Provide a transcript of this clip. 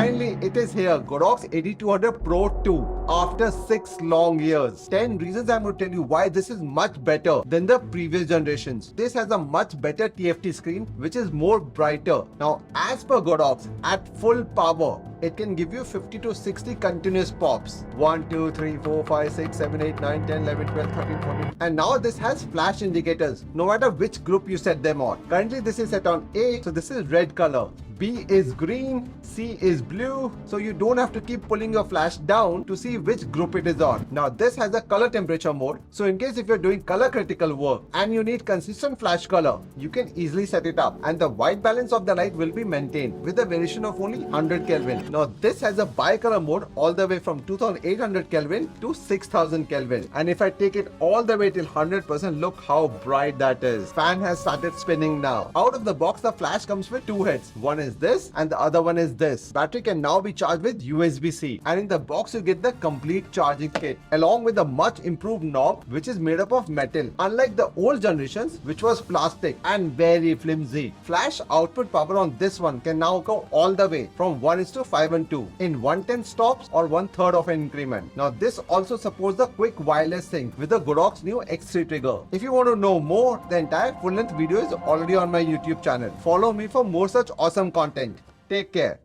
Finally, it is here, Godox 8200 Pro 2. After 6 long years. 10 reasons I'm going to tell you why this is much better than the previous generations. This has a much better TFT screen which is more brighter. Now, as per Godox, at full power, it can give you 50 to 60 continuous pops. 1, 2, 3, 4, 5, 6, 7, 8, 9, 10, 11, 12, 13, 14. And now this has flash indicators, no matter which group you set them on. Currently this is set on A, so this is red color. B is green, C is blue, so you don't have to keep pulling your flash down to see which group it is on. Now this has a color temperature mode, so in case if you're doing color critical work and you need consistent flash color, you can easily set it up and the white balance of the light will be maintained with a variation of only 100 Kelvin. Now this has a bicolor mode all the way from 2800 Kelvin to 6000 Kelvin, and if I take it all the way till 100%, look how bright that is. Fan has started spinning now. Out of the box, the flash comes with two heads. One is this and the other one is this. Battery can now be charged with USB-C, and in the box you get the complete charging kit along with a much improved knob which is made up of metal, unlike the old generations which was plastic and very flimsy. Flash output power on this one can now go all the way from 1:5:2 in 1/10 stops or 1/3 of an increment. Now this also supports the quick wireless sync with the Godox new X3 trigger. If you want to know more, the entire full-length video is already on my YouTube channel. Follow me for more such awesome content. Take care.